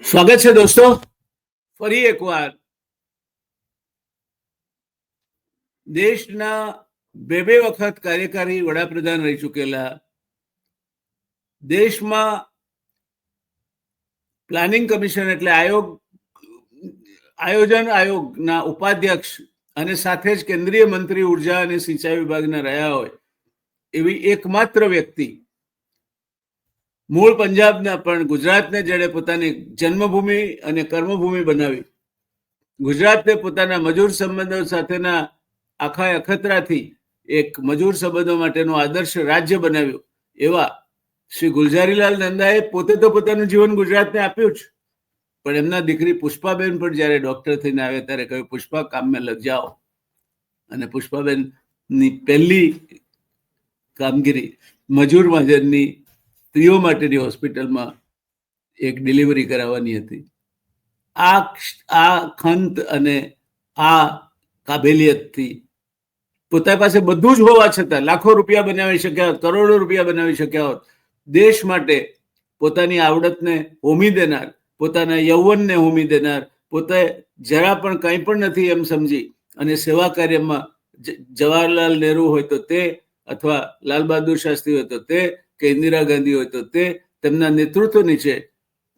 સ્વાગત છે દોસ્તો. ફરી એકવાર દેશના બે વખત કાર્યકારી વડાપ્રધાન રહી ચૂકેલા, દેશમાં પ્લાનિંગ કમિશન એટલે આયોજન આયોગના ઉપાધ્યક્ષ અને સાથે જ કેન્દ્રીય મંત્રી ઉર્જા અને સિંચાઈ વિભાગના રહ્યા હોય એવી એકમાત્ર વ્યક્તિ, મૂળ પંજાબના પણ ગુજરાતને જેણે પોતાની જન્મભૂમિ અને કર્મભૂમિ બનાવી, ગુજરાતને પોતાના મજૂર સંબંધો સાથેના આખા અખતરાથી એક મજૂર સંબંધો માટેનું આદર્શ રાજ્ય બનાવ્યું એવા શ્રી ગુલઝારીલાલ નંદાએ પોતે તો પોતાનું જીવન ગુજરાતને આપ્યું જ, પણ એમના દીકરી પુષ્પાબેન પણ જ્યારે ડોક્ટર થઈને આવે ત્યારે કહ્યું, પુષ્પા કામ મેં લગ જાઓ. અને પુષ્પાબેનની પહેલી કામગીરી મજૂર મહાજનની સ્ત્રીઓ માટેની હોસ્પિટલમાં એક ડિલિવરી કરાવવાની હતી. આ ખંત અને આ કાબેલિયતથી પોતા પાસે બધું જ હોવા છતાં લાખો રૂપિયા બનાવી શક્યા હોત, કરોડો રૂપિયા બનાવી શક્યા હોત, દેશ માટે પોતાની આવડતને હોમી દેનાર, પોતાના યૌવનને હોમી દેનાર, પોતે જરા પણ કંઈ પણ નથી એમ સમજી અને સેવા કાર્યમાં જવાહરલાલ નહેરુ હોય તો તે, અથવા લાલ બહાદુર શાસ્ત્રી હોય તો તે, કે ઇન્દિરા ગાંધી હોય તો તે, તેમના નેતૃત્વ નીચે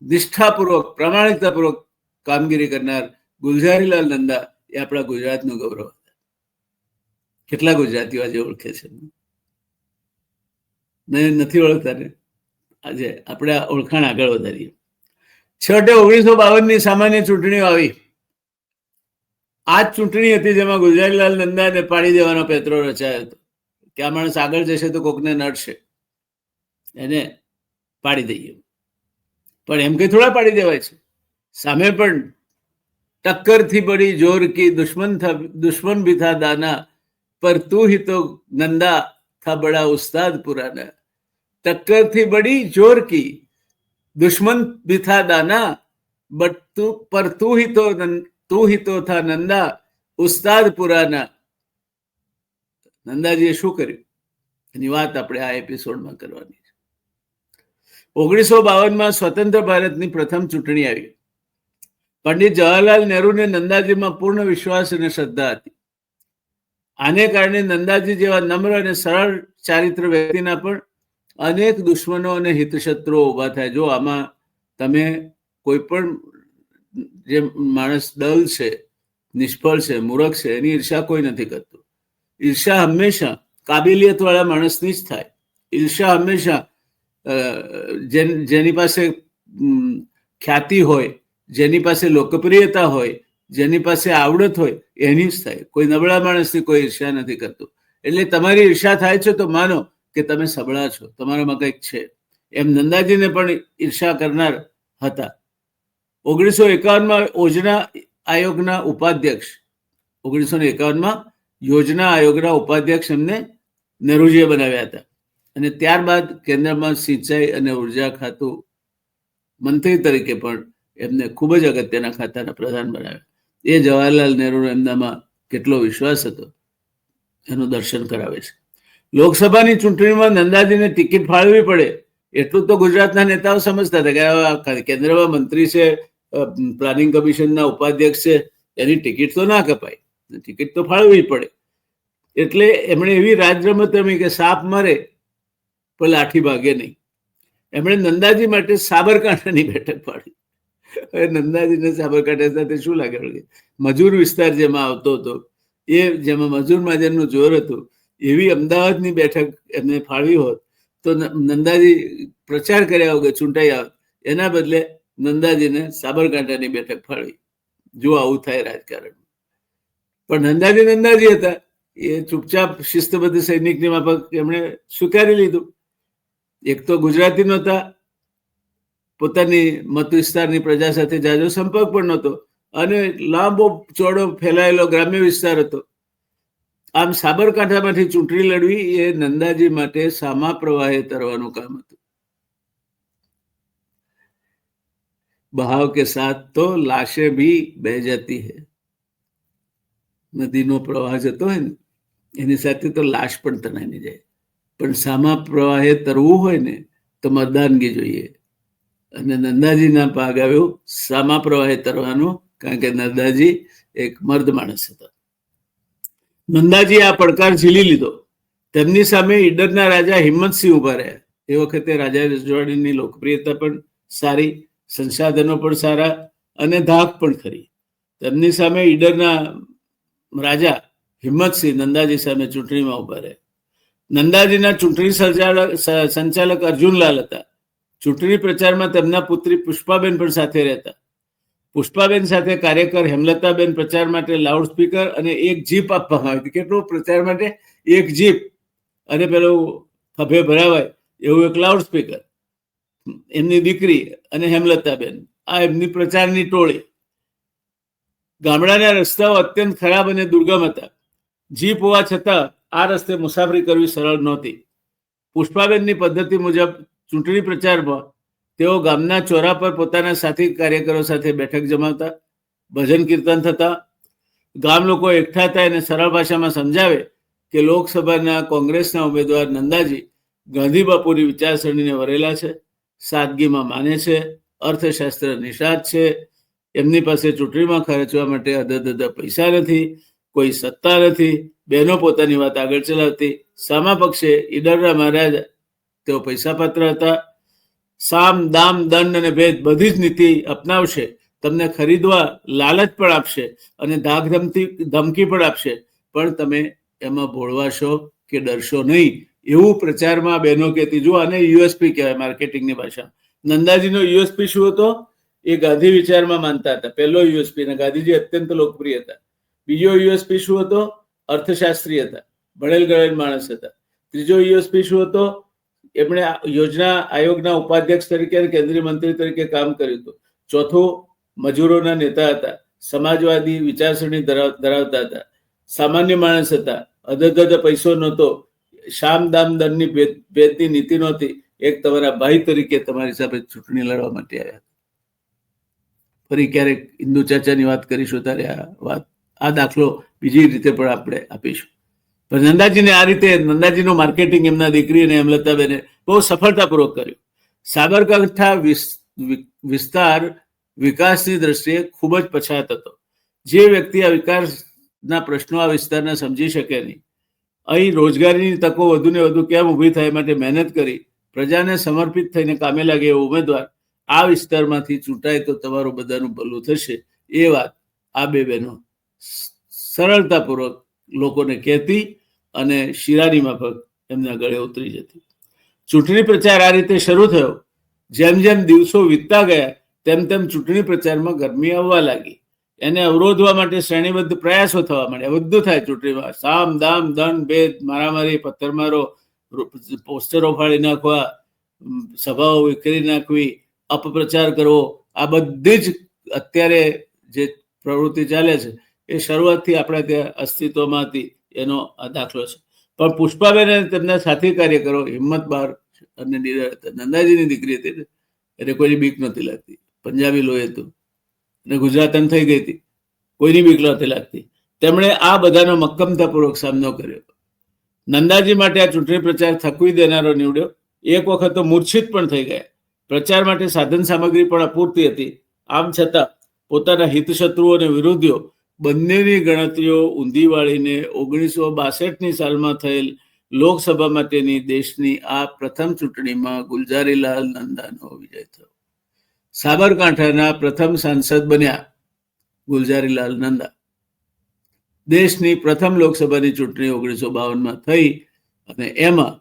નિષ્ઠાપૂર્વક પ્રામાણિકતાપૂર્વક કામગીરી કરનાર ગુલઝારીલાલ નંદા એ આપણા ગુજરાતનું ગૌરવ. કેટલા ગુજરાતીઓ આજે ઓળખે છે? નથી ઓળખતા ને? આજે આપણે ઓળખાણ આગળ વધારીએ. 6/1952 સામાન્ય ચૂંટણીઓ આવી. આ જ ચૂંટણી હતી જેમાં ગુલઝારીલાલ નંદાને પાડી દેવાનો પેતરો રચાયો હતો કે આ માણસ આગળ જશે તો કોકને નડશે, એને પાડી દઈએ. પણ એમ કઈ થોડા પાડી દેવાય છે. સામે પણ ટક્કર થી બડી જોર કી દુશ્મન ભી થા દાના, પર તું હી તો નંદા થા બડા ઉસ્તાદ પુરાના. ટક્કર થી બડી જોર કી દુશ્મન ભી થા દાના, બટ પર તું હી તો થા નંદા ઉસ્તાદ પુરાના. નંદાજીએ શું કર્યું એની વાત આપણે આ એપિસોડમાં કરવાની છે. 1952 સ્વતંત્ર ભારતની પ્રથમ ચૂંટણી આવી. પંડિત જવાહરલાલ નહેરુને નંદાજીમાં પૂર્ણ વિશ્વાસ અને શ્રદ્ધા હતી. આને કારણે નંદાજી જેવા નમ્ર અને સરળ ચારિત્ર વ્યક્તિના પણ અનેક દુશ્મનો અને હિતશત્રુઓ ઉભા થાય. જો આમાં તમે કોઈ પણ જે માણસ દલ છે, નિષ્ફળ છે, મૂર્ખ છે, એની ઈર્ષા કોઈ નથી કરતું. ઈર્ષા હંમેશા કાબિલિયત વાળા માણસની જ થાય. ઈર્ષા હંમેશા જેની પાસે ખ્યાતિ હોય, જેની પાસે લોકપ્રિયતા હોય, જેની પાસે આવડત હોય એની જ થાય. કોઈ નબળા માણસની કોઈ ઈર્ષા નથી કરતું. એટલે તમારી ઈર્ષા થાય છે તો માનો કે તમે સબળા છો, તમારામાં કંઈક છે. એમ નંદાજીને પણ ઈર્ષા કરનાર હતા. 1951 યોજના આયોગના ઉપાધ્યક્ષ, 1951 યોજના આયોગના ઉપાધ્યક્ષ એમને નહેરુજીએ બનાવ્યા હતા. અને ત્યારબાદ કેન્દ્રમાં સિંચાઈ અને ઉર્જા ખાતું મંત્રી તરીકે પણ એમને ખૂબ જ અગત્યના ખાતાના પ્રધાન બનાવ્યા. એ જવાહરલાલ નહેરુ એમનામાં કેટલો વિશ્વાસ હતો એનું દર્શન કરાવે છે. લોકસભાની ચૂંટણીમાં નંદાજીને ટિકિટ ફાળવવી પડે એટલું તો ગુજરાતના નેતાઓ સમજતા હતા કે કેન્દ્રમાં મંત્રી છે, પ્લાનિંગ કમિશનના ઉપાધ્યક્ષ છે, એની ટિકિટ તો ના કપાય, ટિકિટ તો ફાળવવી પડે. એટલે એમણે એવી રાજરમત રમી કે સાપ મરે પણ લાઠી ભાગે નહીં. એમણે નંદાજી માટે સાબરકાંઠાની બેઠક પાડી. હવે નંદાજીને સાબરકાંઠા સાથે શું લાગે? મજૂર વિસ્તાર જેમાં આવતો હતો, એ જેમાં મજૂર મહાજનનું જોર હતું, એવી અમદાવાદની બેઠક એમને ફાળવી હોત તો નંદાજી પ્રચાર કર્યા વગર ચૂંટાઈ આવત. એના બદલે નંદાજીને સાબરકાંઠાની બેઠક ફાળવી. જો આવું થાય રાજકારણ. પણ નંદાજી હતા. એ ચૂપચાપ શિસ્તબદ્ધ સૈનિકની માફક એમણે સ્વીકારી લીધું. એક તો ગુજરાતી નહોતા, પોતાની મત વિસ્તારની પ્રજા સાથે જાજો સંપર્ક પણ નહોતો, અને લાંબો ચોડો ફેલાયેલો ગ્રામ્ય વિસ્તાર હતો. આમ સાબરકાંઠામાંથી ચૂંટણી લડવી એ નંદાજી માટે સામા પ્રવાહે તરવાનું કામ હતું. બહાવ કે સાથ તો લાશે ભી બહ જતી હૈ. નદીનો પ્રવાહ જતો હોય ને એની સાથે તો લાશ પણ તણાઈને જાય. પણ સામા પ્રવાહે તરવું હોય ને તો મતદાનગી જોઈએ. અને નંદાજીના ભાગ આવ્યો સામા પ્રવાહે તરવાનું, કારણ કે નંદાજી એક મર્દ માણસ હતા. નંદાજી આ પડકાર ઝીલી લીધો. તેમની સામે ઈડરના રાજા હિંમતસિંહ ઉભા રહ્યા. એ વખતે રાજા રજવાડીની લોકપ્રિયતા પણ સારી, સંસાધનો પણ સારા અને ધાક પણ ખરી. તેમની સામે ઈડરના રાજા હિંમતસિંહ નંદાજી સામે ચૂંટણીમાં ઉભા રહ્યા. નંદાજીના ચૂંટણી સંચાલક અર્જુનલાલ હતા. ચૂંટણી પ્રચારમાં તેમના પુત્રી પુષ્પાબેન પણ સાથે રહેતા. પુષ્પાબેન સાથે કાર્યકર હેમલતાબેન પ્રચાર માટે લાઉડસ્પીકર અને એક જીપ આપવામાં આવી હતી. કેટલો પ્રચાર માટે? એક જીપ અને પેલું ખભે ભરાવાય એવું એક લાઉડસ્પીકર. એમની દીકરી અને હેમલતાબેન, આ એમની પ્રચારની ટોળી. ગામડાના રસ્તાઓ અત્યંત ખરાબ અને દુર્ગમ હતા. જીપ હોવા છતાં આ રસ્તે મુસાફરી કરવી સરળ નહોતી. પુષ્પાબેનની પદ્ધતિ મુજબ ચૂંટણી પ્રચારમાં તેઓ ગામના ચોરા પર પોતાના સાથી કાર્યકરો સાથે બેઠક જમાવતા, ભજન કીર્તન થતા. ગામ લોકો એકઠા થાય અને સરળ ભાષામાં સમજાવે કે લોકસભાના કોંગ્રેસના ઉમેદવાર નંદાજી ગાંધી બાપુની વિચારસરણીને વરેલા છે, સાદગીમાં માને છે, અર્થશાસ્ત્ર નિષ્ણાત છે, એમની પાસે ચૂંટણીમાં ખર્ચવા માટે અધધ પૈસા નથી, કોઈ સત્તા નથી, બહેનો પોતાની વાત આગળ ચલાવતી. સામા પક્ષે ઈડરના મહારાજ તેઓ પૈસાપાત્ર હતા. સામ દામ દંડ અને ભેદ બધી જ નીતિ અપનાવશે, તમને ખરીદવા લાલચ પણ આપશે અને ધાક ધમકી પણ આપશે, પણ તમે એમાં ભોળવાશો કે ડરશો નહીં, એવું પ્રચારમાં બહેનો કહેતી. જુઓ, આને યુએસપી કહેવાય માર્કેટિંગની ભાષા. નંદાજીનો યુએસપી શું હતો? એ ગાંધી વિચારમાં માનતા હતા. પહેલો યુએસપી, અને ગાંધીજી અત્યંત લોકપ્રિય હતા. બીજો યુએસપી શું હતો? અર્થશાસ્ત્રી હતા, ભણેલ ગણેલ માણસ હતા. ત્રીજો યુએસપી શું હતો? એમણે યોજના આયોગના ઉપાધ્યક્ષ તરીકે અને કેન્દ્રીય મંત્રી તરીકે કામ કર્યું હતું. ચોથું, મજૂરોના નેતા હતા, સમાજવાદી વિચારસરણી ધરાવતા હતા, સામાન્ય માણસ હતા, અધધ પૈસો નહોતો, શામ દામ દંડની ભેદની નીતિ નહોતી. એક તમારા ભાઈ તરીકે તમારી સાથે ચૂંટણી લડવા માટે આવ્યા. ફરી ક્યારેક હિન્દુ ચાચાની વાત કરીશું ત્યારે આ દાખલો બીજી રીતે પણ આપણે આપીશું. પણ નંદાજીને આ રીતે નંદાજીનું માર્કેટિંગ એમના દીકરી અને હેમલતાબેને બહુ સફળતાપૂર્વક કર્યું. સાબરકાંઠા વિસ્તાર વિકાસની દ્રષ્ટિએ ખૂબ જ પછાત હતો. જે વ્યક્તિ આ વિકાસના પ્રશ્નો આ વિસ્તારના સમજી શકે નહીં, અહીં રોજગારીની તકો વધુને વધુ કેમ ઊભી થાય માટે મહેનત કરી પ્રજાને સમર્પિત થઈને કામે લાગે એવો ઉમેદવાર આ વિસ્તારમાંથી ચૂંટાય તો તમારું બધાનું ભલું થશે, એ વાત આ બે બહેનો સરળતાપૂર્વક લોકોને કહેતી અને શિરાની માફક એમના ગળે ઉતરી જતી. ચૂંટણી પ્રચાર આ રીતે શરૂ થયો. જેમ જેમ દિવસો વીતતા ગયા તેમ તેમ ચૂંટણી પ્રચારમાં ગરમી આવવા લાગી. એને અવરોધવા માટે શ્રેણીબદ્ધ પ્રયાસો થવા માંડ્યા. બધું થાય ચૂંટણીમાં, સામ દામ દંડ ભેદ, મારામારી, પથ્થરમારો, પોસ્ટરો ફાડી નાખવા, સભાઓ વિખેરી નાખવી, અપપ્રચાર કરવો, આ બધી જ અત્યારે જે પ્રવૃત્તિ ચાલે છે એ શરૂઆતથી આપણા ત્યાં અસ્તિત્વમાં હતી, એનો આ દાખલો છે. પણ પુષ્પાબેન અને તેમના સાથી કાર્યકરો હિંમતબાર અને નિડર હતા. નંદાજીની દીકરી હતી એટલે કોઈની બીક નહોતી લાગતી. પંજાબી લોહી હતું અને ગુજરાતન થઈ ગઈ હતી, કોઈની બીક નહોતી લાગતી. તેમણે આ બધાનો મક્કમતાપૂર્વક સામનો કર્યો. નંદાજી માટે આ ચૂંટણી પ્રચાર થકવી દેનારો નીવડ્યો. એક વખત તો મૂર્છિત પણ થઈ ગયા. પ્રચાર માટે સાધન સામગ્રી પણ અપૂરતી હતી. આમ છતાં પોતાના હિતશત્રુઓ અને વિરોધીઓ બંનેની ગણતરીઓ ઊંધી વાળીને 1962ની સાલમાં થયેલ લોકસભા માટેની દેશની આ પ્રથમ ચૂંટણીમાં ગુલઝારીલાલ નંદાનો વિજય થયો. સાબરકાંઠાના પ્રથમ સાંસદ બન્યા ગુલઝારીલાલ નંદા. દેશની પ્રથમ લોકસભાની ચૂંટણી 1952માં થઈ અને એમાં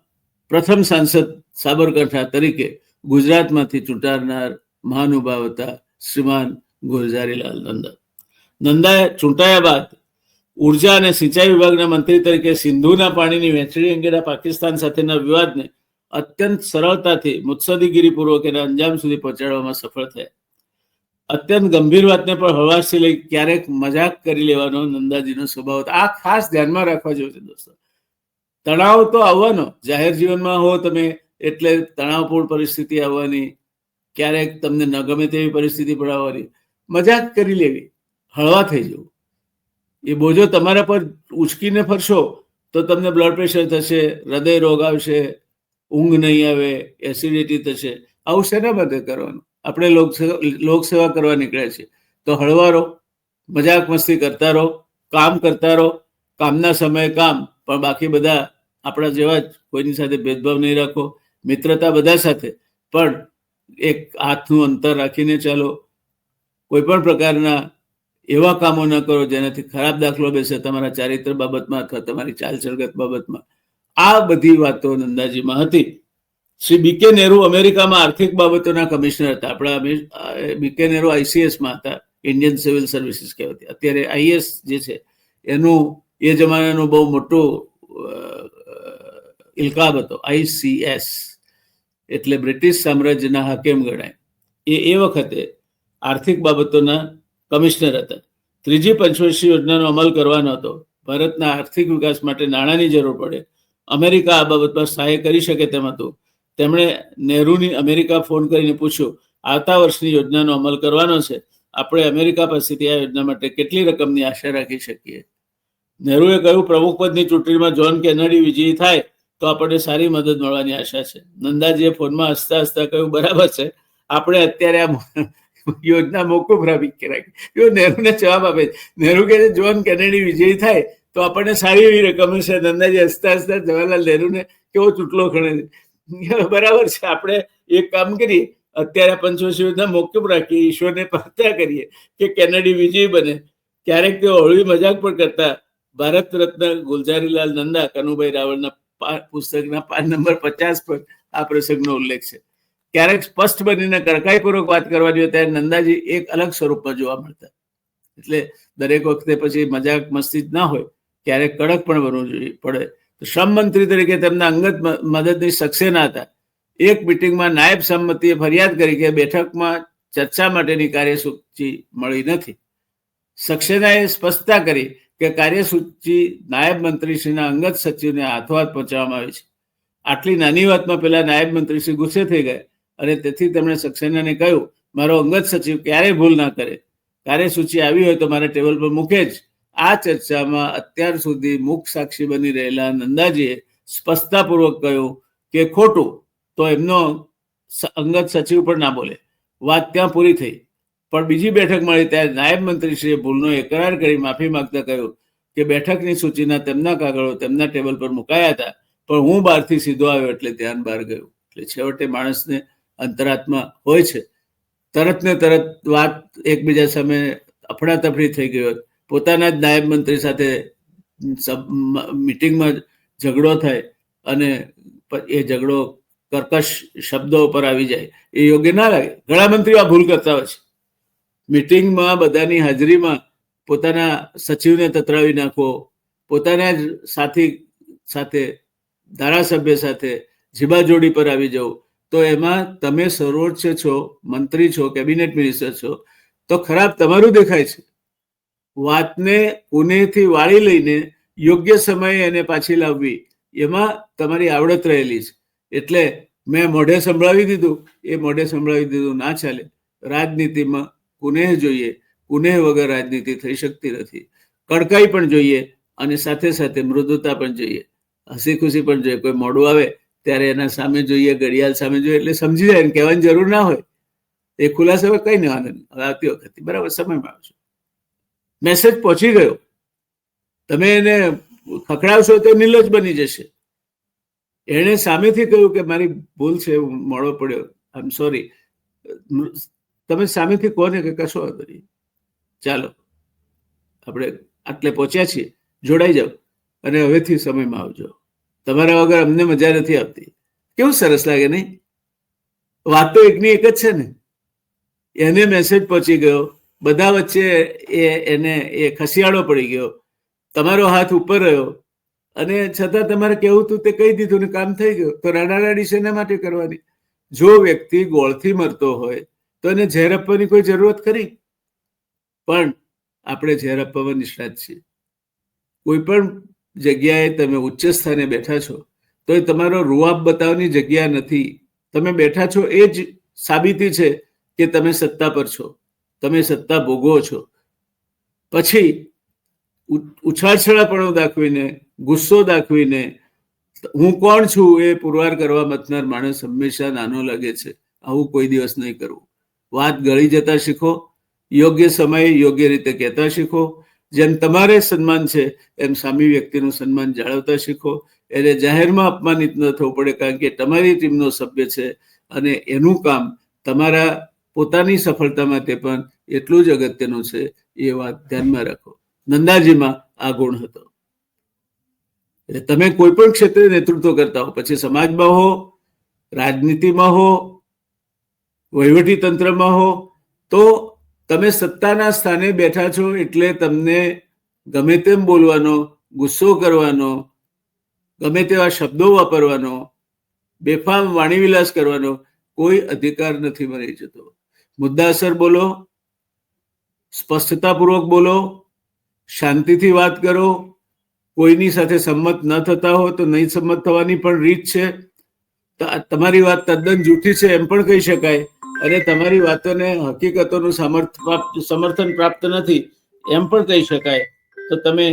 પ્રથમ સાંસદ સાબરકાંઠા તરીકે ગુજરાતમાંથી ચૂંટાનાર મહાનુભાવ હતા શ્રીમાન ગુલઝારીલાલ નંદા. નંદાએ ચૂંટાયા બાદ ઉર્જા અને સિંચાઈ વિભાગના મંત્રી તરીકે સિંધુના પાણીની વહેંચણી અંગેના પાકિસ્તાન સાથેના વિવાદને અત્યંત સરળતાથી મુત્સદીગીરીપૂર્વક એના અંજામ સુધી પહોંચાડવામાં સફળ થયા. અત્યંત ગંભીર વાતને પણ હળવાશથી લઈ ક્યારેક મજાક કરી લેવાનો નંદાજીનો સ્વભાવ હતો. આ ખાસ ધ્યાનમાં રાખવા જેવું છે દોસ્તો. તણાવ તો આવવાનો, જાહેર જીવનમાં હો તમે એટલે તણાવપૂર્ણ પરિસ્થિતિ આવવાની, ક્યારેક તમને ન ગમે તેવી પરિસ્થિતિ પણ આવવાની. મજાક કરી લેવી, હળવા થઈ જવું. એ બોજો તમારા પર ઉચકીને ફરશો તો તમને બ્લડ પ્રેશર થશે, હૃદય રોગ આવશે, ઊંઘ નહીં આવે, એસિડિટી થશે. આવું શેના માટે કરવાનું? આપણે લોકસેવા કરવા નીકળ્યા છીએ, તો હળવા રહો, મજાક મસ્તી કરતા રહો, કામ કરતા રહો, કામના સમયે કામ, પણ બાકી બધા આપણા જેવા જ, કોઈની સાથે ભેદભાવ નહીં રાખો, મિત્રતા બધા સાથે, પણ એક હાથનું અંતર રાખીને ચાલો. કોઈ પણ પ્રકારના એવા કામો ન કરો જેનાથી ખરાબ દાખલો બેસે તમારા ચારિત્ર બાબતમાં અથવા તમારી ચાલચલગત બાબતમાં. આ બધી વાતો નંદાજીમાં હતી. શ્રી બીકે નહેરુ અમેરિકામાં આર્થિક બાબતોના કમિશનર હતા. આપણા બીકે નહેરુ ICSમાં હતા, ઇન્ડિયન સિવિલ સર્વિસીસ કહેવાતી. અત્યારે IS જે છે એનું એ જમાનાનું બહુ મોટું ઇલકાબ હતો. ICS એટલે બ્રિટિશ સામ્રાજ્યના હાકેમ ગણાય. એ વખતે આર્થિક બાબતોના કમિશનર હતા. ત્રીજી પંચવર્ષીય યોજનાનો અમલ કરવાનો હતો. ભારતના આર્થિક વિકાસ માટે નાણાંની જરૂર પડે, અમેરિકા આ બાબતમાં સહાય કરી શકે તેમ હતું. તેમણે નહેરુની અમેરિકા ફોન કરીને પૂછ્યું, આવતા વર્ષની યોજનાનો અમલ કરવાનો છે, આપણે અમેરિકા પાસેથી આ યોજના માટે કેટલી રકમની આશા રાખી શકીએ? નહેરુએ કહ્યું, પ્રમુખ પદની ચૂંટણીમાં જોન કેનેડી વિજયી થાય તો આપણને સારી મદદ મળવાની આશા છે. નંદાજીએ ફોનમાં હસતા હસતા કહ્યું, બરાબર છે, આપણે અત્યારે આ યોજના મોકૂફ રાખી. નહેરુને જવાબ આપે, નહેરુ કહે છે જોન કેનેડી વિજયી થાય તો આપણને સારી એવી રકમ છે. નંદાજી હસતા હસતા જવાહરલાલ નહેરુને કેવો ચૂંટલો ખણે છે. બરાબર છે, આપણે એક કામ કરીએ, અત્યારે પંચવર્ષીય યોજના મોકૂફ રાખીએ, ઈશ્વરને પ્રાર્થના કરીએ કે કેનેડી વિજયી બને. ક્યારેક તેઓ હળવી મજાક પણ કરતા. ભારત રત્ન ગુલઝારીલાલ નંદા કનુભાઈ રાવળના પુસ્તકના પાન નંબર 50 પર આ પ્રસંગનો ઉલ્લેખ છે. ક્યારેક સ્પષ્ટ બનીને કડકાઈપૂર્વક વાત કરવાની હોય ત્યારે નંદાજી એક અલગ સ્વરૂપમાં જોવા મળતા. એટલે દરેક વખતે પછી મજાક મસ્તી જ ના હોય, ક્યારેક કડક પણ બનવું પડે. તો શ્રમ મંત્રી તરીકે તેમના અંગત મદદની સક્સેના હતા. એક મિટિંગમાં નાયબ સંમતિએ ફરિયાદ કરી કે બેઠકમાં ચર્ચા માટેની કાર્યસૂચિ મળી નથી. સક્સેનાએ સ્પષ્ટતા કરી કે કાર્યસૂચિ નાયબ મંત્રીશ્રીના અંગત સચિવને હાથોહાથ પહોંચાડવામાં આવી છે. આટલી નાની વાતમાં પેલા નાયબ મંત્રીશ્રી ગુસ્સે થઈ ગયા અને તેથી તેમણે સક્સેનાને કહ્યું, મારો અંગત સચિવ ક્યારેય ભૂલ ના કરે, કાર્યસૂચિ આવી હોય તો મારા ટેબલ પર મૂકે જ. આ ચર્ચામાં અત્યાર સુધી મુખ્ય સાક્ષી બની રહેલા નંદાજીએ સ્પષ્ટતાપૂર્વક કહ્યું કે ખોટું, તો એમનો અંગત સચિવ પણ ના બોલે. વાત ત્યાં પૂરી થઈ. પણ બીજી બેઠક મળી ત્યારે નાયબ મંત્રીશ્રીએ ભૂલનો એકરાર કરી માફી માંગતા કહ્યું કે બેઠકની સૂચિના તેમના કાગળો તેમના ટેબલ પર મુકાયા હતા, પણ હું બહારથી સીધો આવ્યો એટલે ધ્યાન બહાર ગયું. એટલે છેવટે માણસને અંતરાત્મા હોય છે. તરત ને તરત વાત એકબીજા સામે અફડાતફડી થઈ ગઈ હોત. પોતાના જ નાયબ મંત્રી સાથે મિટિંગમાં ઝઘડો થાય અને એ ઝઘડો કર્કશ શબ્દો પર આવી જાય, એ યોગ્ય ના લાગે. ઘણા મંત્રીઓ આ ભૂલ કરતા હોય છે. મિટિંગમાં બધાની હાજરીમાં પોતાના સચિવને તતરાવી નાખવો, પોતાના જ સાથી સાથે ધારાસભ્ય સાથે જીબાજોડી પર આવી જવું, તો એમાં તમે સર્વોચ્ચ છો, મંત્રી છો, કેબિનેટ મિનિસ્ટર છો, તો ખરાબ તમારું દેખાય છે. વાતને પુનેથી વાળી લઈને યોગ્ય સમયે એને પાછી લાવવી, એમાં તમારી આવડત રહેલી છે. એટલે મેં મોઢે સંભળાવી દીધું, એ મોઢે સંભળાવી દીધું ના ચાલે. રાજનીતિમાં પુનેહ જોઈએ. પુનેહ વગર રાજનીતિ થઈ શકતી નથી. કડકાઈ પણ જોઈએ અને સાથે સાથે મૃદુતા પણ જોઈએ, હસી ખુશી પણ જોઈએ. કોઈ મોડું આવે ત્યારે એના સામે જોઈએ, ઘડિયાળ સામે જોઈએ એટલે સમજી જાય ને કહેવાની જરૂર ના હોય. એ ખુલાસા કઈ નહીં, વાંધો નહીં, હવે આવતી વખતે બરાબર સમયમાં આવજો. મેસેજ પહોંચી ગયો, તમે એને ખખડાવશો તો નિર્લજ બની જશે. એણે સામેથી કહ્યું કે મારી ભૂલ છે, હું મોડો પડ્યો, આઈ એમ સોરી. તમે સામેથી કહો ને કે કશો વાંધો નહીં, ચાલો આપણે આટલે પહોંચ્યા છીએ, જોડાઈ જાઓ અને હવેથી સમયમાં આવજો, તમારા વગર અમને મજા નથી આવતી. કેવું સરસ લાગે નહીં? વાત તો એકની એક જ છે ને. એને મેસેજ પહોંચી ગયો, બધા વચ્ચે એને ખસિયાળો પડી ગયો, તમારો હાથ ઉપર રહ્યો અને છતાં તમારે કેવું હતું તે કહી દીધું ને કામ થઈ ગયું. તો રાડારાડી શેના માટે કરવાની? જો વ્યક્તિ ગોળથી મરતો હોય તો એને ઝેર આપવાની કોઈ જરૂરત ખરી? પણ આપણે ઝેર આપવામાં નિષ્ણાત છીએ. કોઈ પણ જગ્યાએ તમે ઉચ્ચ સ્થાને બેઠા છો તો એ તમારો રૂઆબ બતાવવાની જગ્યા નથી. તમે બેઠા છો એ જ સાબિતી છે કે તમે સત્તા પર છો, તમે સત્તા ભોગવો છો. પછી ઉછાળછળાપણું દાખવીને, ગુસ્સો દાખવીને હું કોણ છું એ પુરવાર કરવા મથનાર માણસ હંમેશા નાનો લાગે છે. આવું કોઈ દિવસ નહીં કરવું. વાત ગળી જતા શીખો, યોગ્ય સમયે યોગ્ય રીતે કહેતા શીખો. જેમ તમારે સન્માન છે એમ સામી વ્યક્તિનું સન્માન જાળવતા શીખો. એને જાહેરમાં અપમાનિત ન થવું પડે, કારણ કે તમારી ટીમનો સભ્ય છે અને એનું કામ તમારા પોતાની સફળતા માટે પણ એટલું જ અગત્યનું છે. એ વાત ધ્યાનમાં રાખો. નંદાજીમાં આ ગુણ હતો. એટલે તમે કોઈ પણ ક્ષેત્રે નેતૃત્વ કરતા હો, પછી સમાજમાં હો, રાજનીતિમાં હો, વહીવટી તંત્રમાં હો, તો તમે સત્તાના સ્થાને બેઠા છો એટલે તમને ગમે તેમ બોલવાનો, ગુસ્સો કરવાનો, ગમે તેવા શબ્દો વાપરવાનો, બેફામ વાણીવિલાસ કરવાનો કોઈ અધિકાર નથી મળી જતો. મુદ્દાસર બોલો, સ્પષ્ટતાપૂર્વક બોલો, શાંતિથી વાત કરો. કોઈની સાથે સંમત ન થતા હો તો નહીં સંમત થવાની પણ રીત છે. તમારી વાત તદ્દન જૂઠી છે એમ પણ કહી શકાય, અને તમારી વાતોને હકીકતોનું સમર્થન પ્રાપ્ત નથી એમ પણ કહી શકાય. તો તમે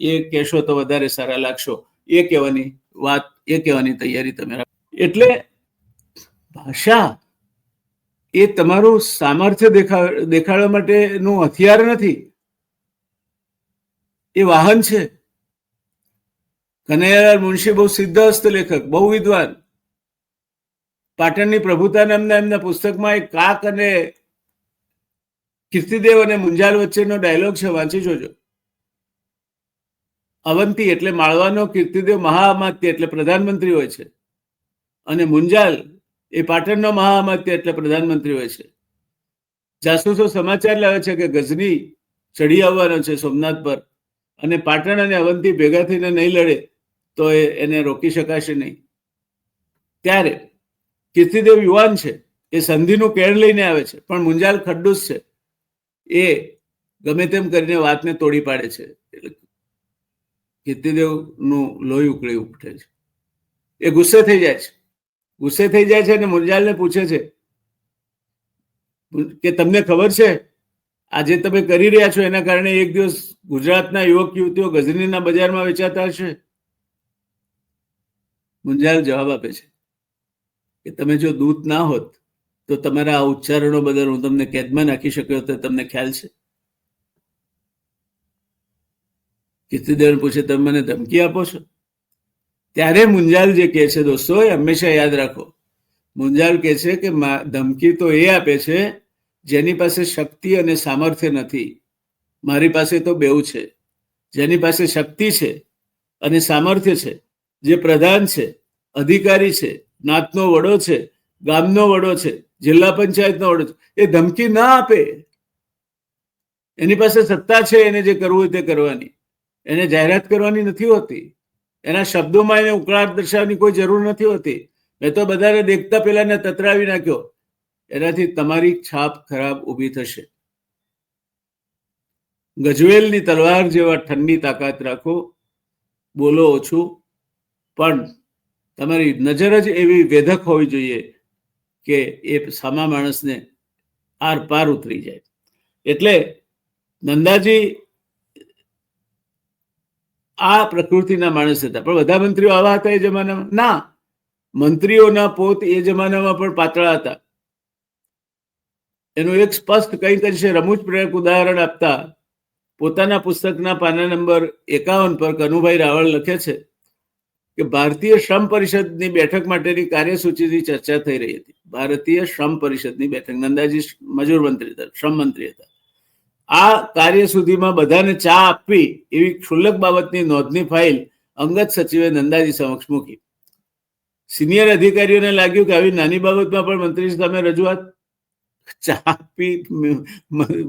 એ કહેશો તો વધારે સારા લાગશો. એ કહેવાની તૈયારી તમે રાખો. એટલે ભાષા એ તમારું સામર્થ્ય દેખાડવા માટેનું હથિયાર નથી, એ વાહન છે. કનૈયાલાલ મુનશી બહુ સિદ્ધહસ્ત લેખક, બહુ વિદ્વાન. પાટણની પ્રભુતા નામના એમના પુસ્તકમાં એક કાક અને કીર્તિદેવ અને મુંજાલ વચ્ચેનો ડાયલોગ છે, વાંચી જોજો. અવંતી એટલે માળવાનો, કીર્તિદેવ મહાઅમાત્ય એટલે પ્રધાનમંત્રી હોય છે, અને મુંજાલ એ પાટણનો મહાઅમાત્ય એટલે પ્રધાનમંત્રી હોય છે. જાસૂસો સમાચાર લાવે છે કે ગઝની ચડી આવવાનો છે સોમનાથ પર, અને પાટણ અને અવંતી ભેગા થઈને નહીં લડે તો એને રોકી શકાશે નહીં. ત્યારે કીર્તિદેવ યુવાન છે, એ સંધિનું કેળ લઈને આવે છે, પણ મુંજાલ ખડ્ડુસ છે, એ ગમે તેમ કરીને વાતને તોડી પાડે છે. એટલે કીર્તિદેવનું લોહી ઉકળી ઉઠે છે. એ ગુસ્સે થઈ જાય છે અને મુંજાલને પૂછે છે કે તમને ખબર છે આજે તમે કરી રહ્યા છો એના કારણે એક દિવસ ગુજરાતના યુવક યુવતીઓ ગઝનીના બજારમાં વેચાતા હશે? મુંજાલ જવાબ આપે છે કે તમે જો દૂત ના હોત તો તમારા આ ઉચ્ચારણો બદલ હું તમને કેદમાં નાખી શક્યો તો તમને ખ્યાલ છે? કીર્તિદેવ પૂછે તમે મને ધમકી આપો છો? ત્યારે મુંજાલ જે કહે છે દોસ્તો, એ હંમેશા યાદ રાખો. મુંજાલ કહે છે કે ધમકી તો એ આપે છે જેની પાસે શક્તિ અને સામર્થ્ય નથી. મારી પાસે તો બેઉ છે. જેની પાસે શક્તિ છે અને સામર્થ્ય છે, જે પ્રધાન છે, અધિકારી છે, નાતનો વડો છે, ગામનો વડો છે, જિલ્લા પંચાયતનો વડો છે, એ ધમકી ના આપે. એની પાસે સત્તા છે, એને જે કરવું હોય તે કરવાની. એને જાહેરાત કરવાની નથી હોતી. એના શબ્દોમાં એને ઉકળાટ દર્શાવવાની કોઈ જરૂર નથી હોતી. મેં તો બધાને દેખતા પેલાને તતરાવી નાખ્યો. એનાથી તમારી છાપ ખરાબ ઊભી થશે. ગજવેલની તલવાર જેવા ઠંડી તાકાત રાખો, બોલો ઓછું, પણ તમારી નજર જ એવી વેધક હોવી જોઈએ કે એ સામા માણસને આર પાર ઉતરી જાય. એટલે નંદાજી આ પ્રકૃતિના માણસ હતા. પણ બધા મંત્રીઓ આવા હતા એ જમાનામાં? ના. મંત્રીઓના પોત એ જમાનામાં પણ પાતળા હતા. એનું એક સ્પષ્ટ કંઈક અંશે રમૂજપ્રયોગ ઉદાહરણ આપતા પોતાના પુસ્તકના પાના નંબર 51 પર કનુભાઈ રાવળ લખે છે કે ભારતીય શ્રમ પરિષદની બેઠક માટેની કાર્યસૂચિની ચર્ચા થઈ રહી હતી. ભારતીય શ્રમ પરિષદની બેઠક, નંદાજી મજૂર મંત્રી હતા, શ્રમ મંત્રી હતા. આ કાર્ય સુધીમાં બધાને ચા આપવી એવી ક્ષુલ્લક બાબતની નોંધની ફાઇલ અંગત સચિવે નંદાજી સમક્ષ મૂકી. સિનિયર અધિકારીઓને લાગ્યું કે આવી નાની બાબતમાં પણ મંત્રી સામે રજૂઆત. ચા આપી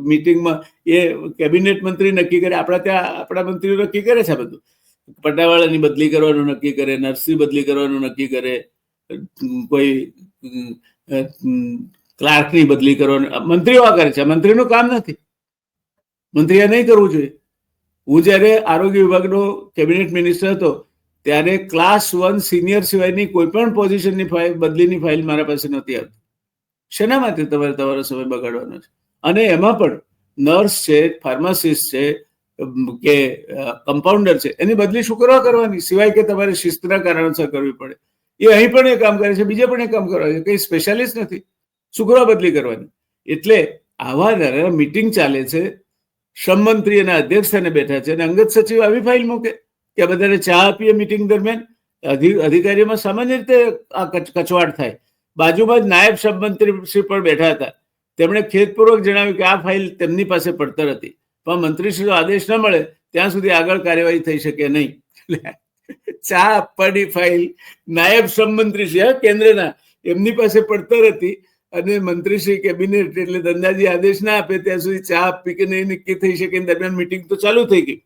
મીટિંગમાં એ કેબિનેટ મંત્રી નક્કી કરે. આપણા મંત્રીઓ નક્કી કરે છે બધું. પટાવાળાની બદલી કરવાનું નક્કી કરે, નર્સની બદલી કરવાનું નક્કી કરે, કોઈ ક્લાર્કની બદલી કરવાનું મંત્રીઓ આ કરે છે. મંત્રીનું કામ નથી. મંત્રીએ નહીં કરવું જોઈએ. હું જ્યારે આરોગ્ય વિભાગનો કેબિનેટ મિનિસ્ટર હતો ત્યારે ક્લાસ 1 સિનિયર સિવાયની કોઈ પણ પોઝિશનની બદલીની ફાઇલ મારા પાસે નહોતી આવતી. શેના માટે તમારો સમય બગાડવાનો છે? અને એમાં પણ નર્સ છે, ફાર્માસિસ્ટ છે કે કમ્પાઉન્ડર છે, એની બદલી શું કરવાની? સિવાય કે તમારે શિસ્તના કારણોસર કરવી પડે. એ અહીં પણ એ કામ કરે છે, બીજે પણ એ કામ કરવા છે. કંઈ સ્પેશિયાલિસ્ટ નથી. શું કરવા બદલી કરવાની? એટલે આવા મીટિંગ ચાલે છે, શ્રમ મંત્રી અને અધ્યક્ષ બેઠા છે અને અંગત સચિવ આવી ફાઇલ મૂકે કે બધાને ચા આપીએ મીટિંગ દરમિયાન. અધિકારીઓમાં સામાન્ય રીતે આ કચવાટ થાય. બાજુમાં જ નાયબ શ્રમ મંત્રી શ્રી પણ બેઠા હતા. તેમણે ખેદપૂર્વક જણાવ્યું કે આ ફાઇલ તેમની પાસે પડતર હતી, પણ મંત્રીશ્રીનો આદેશ ન મળે ત્યાં સુધી આગળ કાર્યવાહી થઈ શકે નહીં. ચા આપવાની ફાઇલ નાયબ શ્રમ મંત્રી છે કેન્દ્રના, એમની પાસે પડતર હતી અને મંત્રીશ્રી કેબિનેટ એટલે ધંધાજી આદેશ ના આપે ત્યાં સુધી ચા આપી કે નહીં નક્કી થઈ શકે. દરમિયાન મિટિંગ તો ચાલુ થઈ ગઈ.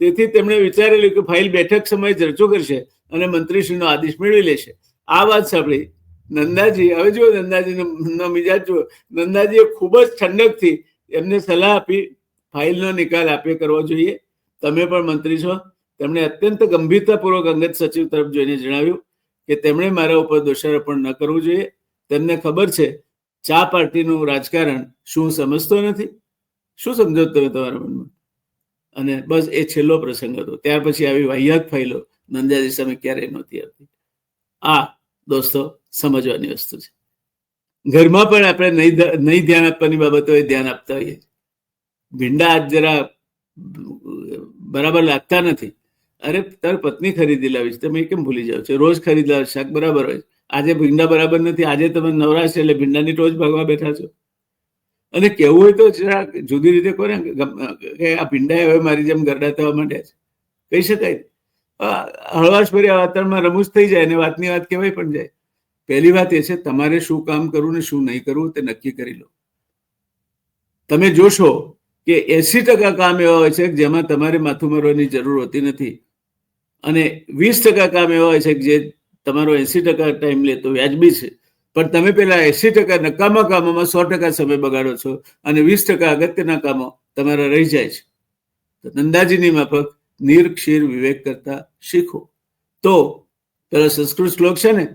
તેથી તેમણે વિચારેલું કે ફાઇલ બેઠક સમયે ચર્ચો કરશે અને મંત્રીશ્રીનો આદેશ મેળવી લેશે. આ વાત સાંભળી નંદાજી, હવે જુઓ નંદાજીનો મિજાજ જુઓ, નંદાજીએ ખૂબ જ ઠંડકથી એમને સલાહ આપી ફાઇલનો નિકાલ આપે કરવો જોઈએ. તમે પણ મંત્રી છો. તેમણે અત્યંત ગંભીરતાપૂર્વક અંગત સચિવ તરફ જોઈને જણાવ્યું કે તેમણે મારા ઉપર દોષારોપણ ન કરવું જોઈએ. તેમને ખબર છે ચા પાર્ટીનું રાજકારણ શું સમજતો નથી. શું સમજો તમે તમારા મનમાં? અને બસ એ છેલ્લો પ્રસંગ હતો. ત્યાર પછી આવી વાહિયાત ફાઇલો નંદાજી સામે ક્યારેય નહોતી આવતી. આ દોસ્તો સમજવાની વસ્તુ છે. ઘરમાં પણ આપણે નહીં ધ્યાન આપવાની બાબતો એ ધ્યાન આપતા હોઈએ. ભીંડા આજ જરા બરાબર લાગતા નથી, અરે તાર પત્ની ખરીદી લાવીશ, તમે કેમ ભૂલી જાવ છો? રોજ ખરીદ લાવે, શાક બરાબર હોય. આજે ભીંડા બરાબર નથી, આજે તમે નવરાશ એટલે ભીંડાની ટોચ ભાગવા બેઠા છો. અને કેવું હોય તો જરા જુદી રીતે કહો ને કે આ ભીંડા હવે મારી જેમ ગરડા થવા માંડ્યા છે, કહી શકાય. હળવાશ ભર્યા વાતાવરણમાં રમૂજ થઈ જાય અને વાતની વાત કહેવાય પણ જાય. પહેલી વાત એ છે તમારે શું કામ કરવું ને શું નહીં કરવું તે નક્કી કરી લો. તમે જોશો કે 80% કામ એવા હોય છે જેમાં તમારે માથું મારવાની જરૂર હોતી નથી અને 20% કામ એવા હોય છે જે તમારો 80% ટાઈમ લે તો વ્યાજબી છે. પણ તમે પેલા 80% નકામા કામોમાં 100% સમય બગાડો છો અને 20% અગત્યના કામો તમારા રહી જાય છે. તો નંદાજીની માફક નિર્ક્ષીર વિવેક કરતા શીખો. તો પેલો સંસ્કૃત શ્લોક છે ને,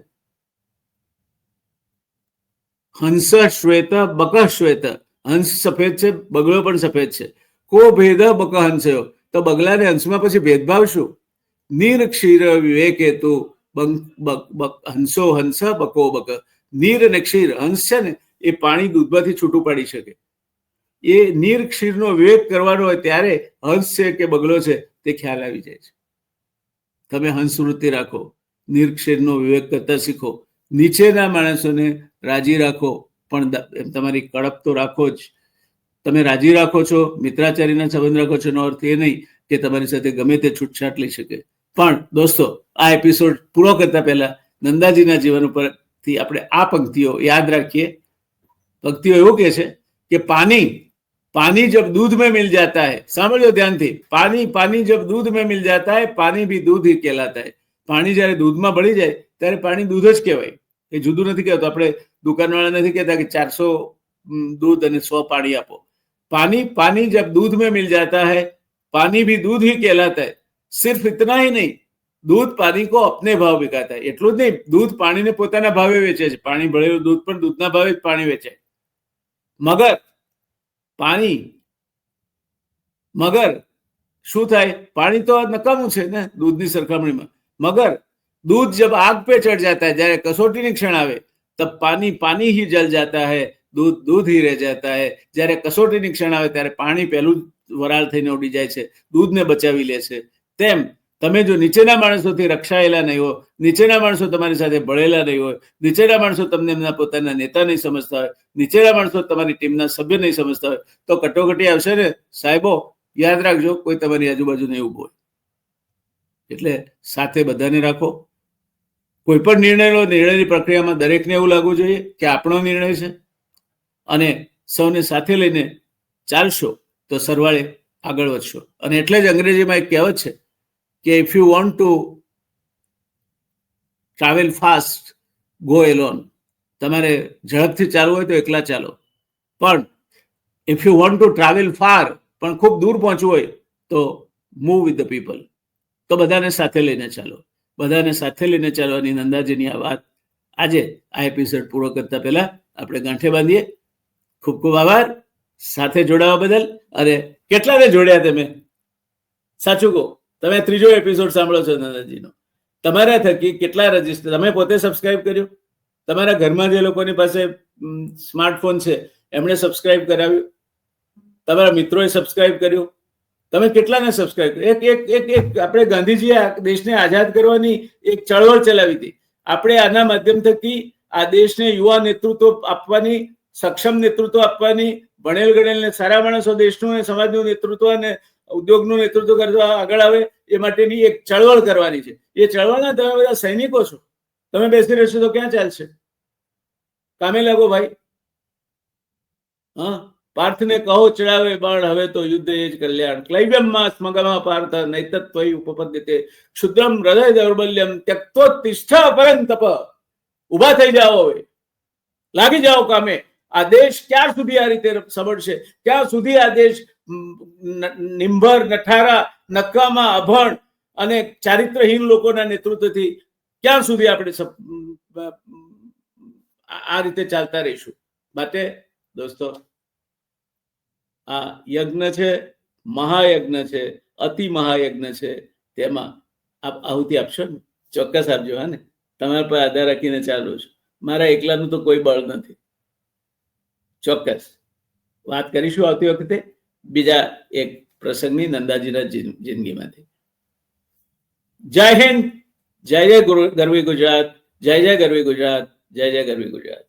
હંસ શ્વેત બક શ્વેત, હંસ સફેદ છે, બગલો પણ સફેદ છે. કો ભેદ બક હંસ્યો, તો બગલા ને હંસમાં પછી ભેદભાવ શું? નિર્ક્ષીર વિવેક હેતુ હંસો હંસ બકો બક. નીર અને ક્ષીર, હંસ છે ને એ પાણી દૂધમાંથી છૂટું પાડી શકે. એ નીર ક્ષીરનો વિવેક કરવાનો હોય ત્યારે હંસ છે કે બગલો છે તે ખ્યાલ આવી જાય છે. તમે હંસવૃત્તિ રાખો, નિર્ક્ષીરનો વિવેક કરતા શીખો. નીચેના માણસોને રાજી રાખો, પણ તમારી કડપ તો રાખો જ. તમે રાજી રાખો છો, મિત્રાચારીના સંબંધ રાખો છો એનો અર્થ એ નહીં કે તમારી સાથે ગમે તે છૂટછાટ લઈ શકે. પણ દોસ્તો, આ એપિસોડ પૂરો કરતા પહેલા નંદાજીના જીવન ઉપરથી આપણે આ પંક્તિઓ યાદ રાખીએ. પંક્તિઓ એવું કહે છે કે पानी जब दूध में मिल जाता है, સાંભળજો ધ્યાનથી, પાણી जब दूध में मिल जाता है, पानी भी दूध ही कहलाता है. પાણી જ્યારે દૂધમાં ભળી જાય ત્યારે પાણી દૂધ જ કહેવાય. એ જુદું નથી કહેતું. આપણે દુકાનવાળા નથી કહેતા કે 400 दूध અને 100 પાણી આપો. पानी जब दूध में मिल जाता है, पानी भी दूध ही कहलाता है. सिर्फ इतना ही नहीं, दूध पानी को अपने भाव बिकाता है. એટલું જ નહીં, દૂધ પાણીને પોતાના ભાવે વેચે છે. પાણી ભળેલું દૂધ પણ દૂધના ભાવે જ પાણી વેચે. મગર શું થાય? પાણી તો નકામું છે ને દૂધની સરખામણીમાં. मगर दूध जब आग पे चढ़ जाता है, जયારે कसौटीની ક્ષણ આવે, तब पानी ही जल जाता है, दूध ही रह जाता है. जયારે कसौटीની ક્ષણ આવે ત્યારે પાણી પહેલું વરાળ થઈને ઉડી જાય છે, દૂધને બચાવી લે છે. તેમ તમે જો નીચેના માણસોથી રક્ષાયેલા નહીં હો, નીચેના માણસો તમારી સાથે ભળેલા નહીં હોય, નીચેના માણસો તમને એમના પોતાના નેતા નહીં સમજતા હોય, નીચેના માણસો તમારી ટીમના સભ્ય નહીં સમજતા હોય, તો કટોકટી આવશે ને સાહેબો. યાદ રાખજો, કોઈ તમારી આજુબાજુ નહીં ઉભો હોય. એટલે સાથે બધાને રાખો. કોઈ પણ નિર્ણય લો, નિર્ણયની પ્રક્રિયામાં દરેકને એવું લાગવું જોઈએ કે આપણો નિર્ણય છે અને સૌને સાથે લઈને ચાલશો તો સરવાળે આગળ વધશો. અને એટલે જ અંગ્રેજીમાં એક કહેવત છે કે if you want to travel fast, go alone. તમારે ઝડપથી ચાલવું હોય તો એકલા ચાલો, પણ if you want to travel far, પણ ખૂબ દૂર પહોંચવું હોય તો મૂવ વિથ ધ પીપલ. તો બધાને સાથે લઈને ચાલો. બધાને સાથે લઈને ચાલવાની નંદાજીની આ વાત આજે આ એપિસોડ પૂરો કરતા પહેલા આપણે ગાંઠે બાંધીએ. ખૂબ ખૂબ આભાર સાથે જોડાવા બદલ. અને કેટલાને જોડ્યા તમે? સાચું કહો, તમે ત્રીજો એપિસોડ સાંભળો છો નંદાજીનો. તમારા થકી કેટલા રજીસ્ટર તમે પોતે સબસ્ક્રાઇબ કર્યું? તમારા ઘરમાં જે લોકોની પાસે સ્માર્ટફોન છે એમણે સબસ્ક્રાઇબ કરાવ્યું, તમારા મિત્રોએ સબસ્ક્રાઇબ કર્યું, તમે કેટલાને સબસ્ક્રાઇબ કર્યું? એક આપણે ગાંધીજીએ આ દેશને આઝાદ કરવાની એક ચળવળ ચલાવી હતી. આપણે આના માધ્યમ થકી આ દેશને યુવા નેતૃત્વ આપવાની, સક્ષમ નેતૃત્વ આપવાની, ભણેલ ગણેલ ને સારા માણસો દેશનું અને સમાજનું નેતૃત્વ અને ઉદ્યોગનું નેતૃત્વ કરવા આગળ આવે એ માટેની એક ચળવળ કરવાની છે. એ ચળવળના તમે બધા સૈનિકો છો. તમે બેસી રહેશો તો ક્યાં ચાલશે? કામે લાગો ભાઈ. હા, પાર્થને કહો ચડાવે બાણ, હવે તો યુદ્ધ એ જ કલ્યાણ. ક્લૈવ્યમમાં સ્મગમાં પાર્થ નૈતત્વયી ઉપપદ્યતે ક્ષુદ્રમ હૃદય દૌર્બલ્યમ ત્યક્તોત્તિષ્ઠ પરંતપ. ઉભા થઈ જાઓ, હવે લાગી જાઓ કામે. આ દેશ ક્યાં સુધી આ રીતે સબળશે? ક્યાં સુધી આ દેશ નિંભર, નઠારા, નકામા, અભણ અને ચારિત્રહીન લોકોના નેતૃત્વથી ક્યાં સુધી આપણે આ રીતે ચાલતા રહીશું? માટે દોસ્તો, આ યજ્ઞ છે, મહાયજ્ઞ છે, અતિ મહાયજ્ઞ છે. તેમાં આપ આહુતિ આપશો ને? ચોક્કસ આપજો. હા ને? તમારા પર આધાર રાખીને ચાલુ છું. મારા એકલાનું તો કોઈ બળ નથી. ચોક્કસ વાત કરીશું આવતી વખતે બીજા એક પ્રસંગની, નંદાજીના જિંદગીમાંથી. જય હિન્દ, જય જય ગરવી ગુજરાત, જય જય ગરવી ગુજરાત, જય જય ગરવી ગુજરાત.